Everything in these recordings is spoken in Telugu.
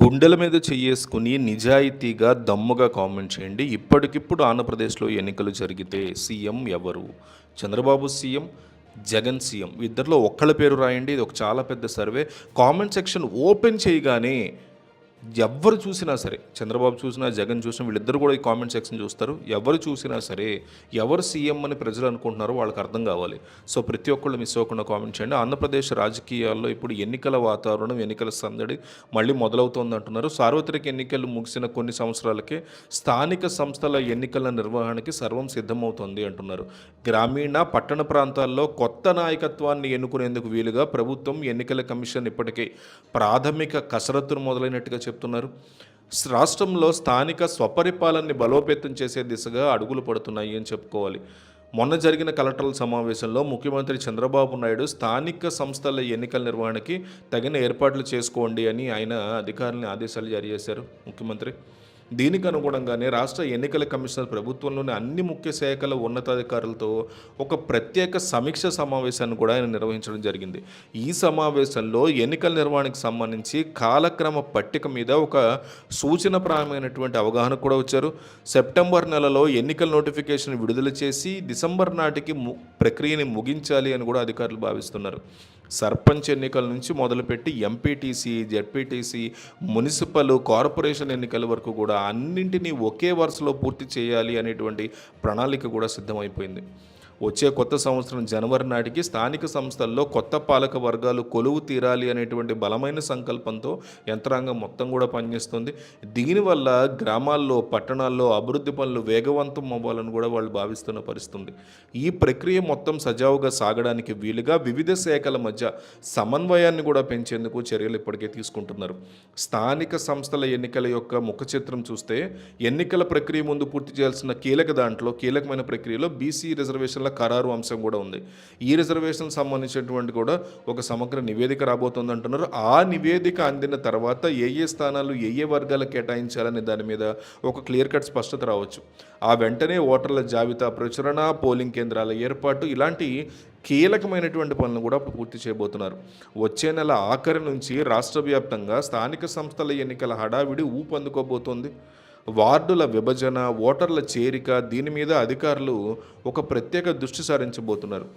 గుండెల మీద చెయ్యేసుకుని నిజాయితీగా, దమ్ముగా కామెంట్ చేయండి. ఇప్పటికిప్పుడు ఆంధ్రప్రదేశ్‌లో ఎన్నికలు జరిగితే సీఎం ఎవరు? Chandrababu CM, Jagan CM. ఇద్దరిలో ఒక్కళ్ళ పేరు రాయండి. ఇది ఒక చాలా పెద్ద సర్వే. కామెంట్ సెక్షన్ ఓపెన్ చేయగానే ఎవ్వరు చూసినా సరే, చంద్రబాబు చూసినా, జగన్ చూసినా వీళ్ళిద్దరూ కూడా ఈ కామెంట్ సెక్షన్ చూస్తారు. ఎవరు చూసినా సరే, ఎవరు సీఎం అని ప్రజలు అనుకుంటున్నారో వాళ్ళకి అర్థం కావాలి. సో ప్రతి ఒక్కళ్ళు మిస్ అవ్వకుండా కామెంట్ చేయండి. ఆంధ్రప్రదేశ్ రాజకీయాల్లో ఇప్పుడు ఎన్నికల వాతావరణం, ఎన్నికల సందడి మళ్ళీ మొదలవుతోంది అంటున్నారు. సార్వత్రిక ఎన్నికలు ముగిసిన కొన్ని సంవత్సరాలకే స్థానిక సంస్థల ఎన్నికల నిర్వహణకి సర్వం సిద్ధమవుతోంది అంటున్నారు. గ్రామీణ, పట్టణ ప్రాంతాల్లో కొత్త నాయకత్వాన్ని ఎన్నుకునేందుకు వీలుగా ప్రభుత్వం, ఎన్నికల కమిషన్ ఇప్పటికే ప్రాథమిక కసరత్తును మొదలైనట్టుగా చెప్తున్నారు. రాష్ట్రంలో స్థానిక స్వపరిపాలనని బలోపేతం చేసే దిశగా అడుగులు పడుతున్నాయి అని చెప్పుకోవాలి. మొన్న జరిగిన కలెక్టర్ల సమావేశంలో ముఖ్యమంత్రి చంద్రబాబు నాయుడు స్థానిక సంస్థల ఎన్నికల నిర్వహణకి తగిన ఏర్పాట్లు చేసుకోండి అని ఆయన అధికారులని ఆదేశాలు జారీ చేశారు ముఖ్యమంత్రి. దీనికి అనుగుణంగానే రాష్ట్ర ఎన్నికల కమిషనర్ ప్రభుత్వంలోని అన్ని ముఖ్య శాఖల ఉన్నతాధికారులతో ఒక ప్రత్యేక సమీక్ష సమావేశాన్ని కూడా ఆయన నిర్వహించడం జరిగింది. ఈ సమావేశంలో ఎన్నికల నిర్వహణకు సంబంధించి కాలక్రమ పట్టిక మీద ఒక సూచనప్రాయమైనటువంటి అవగాహన కూడా వచ్చారు. సెప్టెంబర్ నెలలో ఎన్నికల నోటిఫికేషన్ విడుదల చేసి డిసెంబర్ నాటికి ప్రక్రియని ముగించాలి అని కూడా అధికారులు భావిస్తున్నారు. సర్పంచ్ ఎన్నికల నుంచి మొదలుపెట్టి ఎంపీటీసీ, జెడ్పీటీసీ, మున్సిపల్, కార్పొరేషన్ ఎన్నికల వరకు కూడా అన్నింటినీ ఒకే వరుసలో పూర్తి చేయాలి అనేటువంటి ప్రణాళిక కూడా సిద్ధమైపోయింది. వచ్చే కొత్త సంవత్సరం జనవరి నాటికి స్థానిక సంస్థల్లో కొత్త పాలక వర్గాలు కొలువు తీరాలి అనేటువంటి బలమైన సంకల్పంతో యంత్రాంగం మొత్తం కూడా పనిచేస్తుంది. దీనివల్ల గ్రామాల్లో, పట్టణాల్లో అభివృద్ధి పనులు వేగవంతం అవ్వాలని కూడా వాళ్ళు భావిస్తున్న పరిస్థితుంది. ఈ ప్రక్రియ మొత్తం సజావుగా సాగడానికి వీలుగా వివిధ శాఖల మధ్య సమన్వయాన్ని కూడా పెంచేందుకు చర్యలు ఇప్పటికే తీసుకుంటున్నారు. స్థానిక సంస్థల ఎన్నికల యొక్క ముఖ చిత్రం చూస్తే ఎన్నికల ప్రక్రియ ముందు పూర్తి చేయాల్సిన కీలకమైన ప్రక్రియలో బీసీ రిజర్వేషన్ల ఖరారు అంశం కూడా ఉంది. ఈ రిజర్వేషన్ సంబంధించినటువంటి కూడా ఒక సమగ్ర నివేదిక రాబోతుంది అంటున్నారు. ఆ నివేదిక అందిన తర్వాత ఏ స్థానాలు ఏ వర్గాలకు కేటాయించాలనే దాని మీద ఒక క్లియర్ కట్ స్పష్టత రావచ్చు. ఆ వెంటనే ఓటర్ల జాబితా ప్రచురణ, పోలింగ్ కేంద్రాల ఏర్పాటు ఇలాంటి కీలకమైనటువంటి పనులను కూడా పూర్తి చేయబోతున్నారు. వచ్చే నెల ఆఖరి నుంచి రాష్ట్ర వ్యాప్తంగా స్థానిక సంస్థల ఎన్నికల హడావిడి ఊపందుకోబోతోంది. వార్డుల విభజన, ఓటర్ల చేరిక దీని మీద అధికారులు ఒక ప్రత్యేక దృష్టి సారించబోతున్నారు.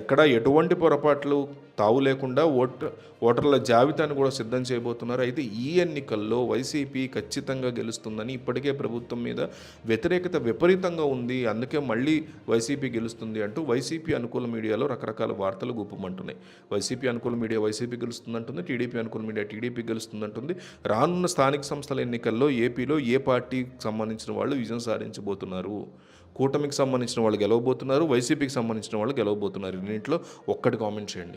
ఎక్కడ ఎటువంటి పొరపాట్లు తావు లేకుండా ఓటర్ల జాబితాను కూడా సిద్ధం చేయబోతున్నారు. అయితే ఈ ఎన్నికల్లో వైసీపీ ఖచ్చితంగా గెలుస్తుందని ఇప్పటికే ప్రభుత్వం మీద వ్యతిరేకత విపరీతంగా ఉంది, అందుకే మళ్ళీ వైసీపీ గెలుస్తుంది అంటూ వైసీపీ అనుకూల మీడియాలో రకరకాల వార్తలు గుప్పమంటున్నాయి. వైసీపీ అనుకూల మీడియా వైసీపీ గెలుస్తుందంటుంది, టీడీపీ అనుకూల మీడియా టీడీపీ గెలుస్తుందంటుంది. రానున్న స్థానిక సంస్థల ఎన్నికల్లో ఏపీలో ఏ పార్టీకి సంబంధించిన వాళ్ళు విజయం సాధించబోతున్నారు? కూటమికి సంబంధించిన వాళ్ళు గెలవబోతున్నారు, వైసీపీకి సంబంధించిన వాళ్ళు గెలవబోతున్నారు. దీంట్లో ఒక్కటి కామెంట్ చేయండి.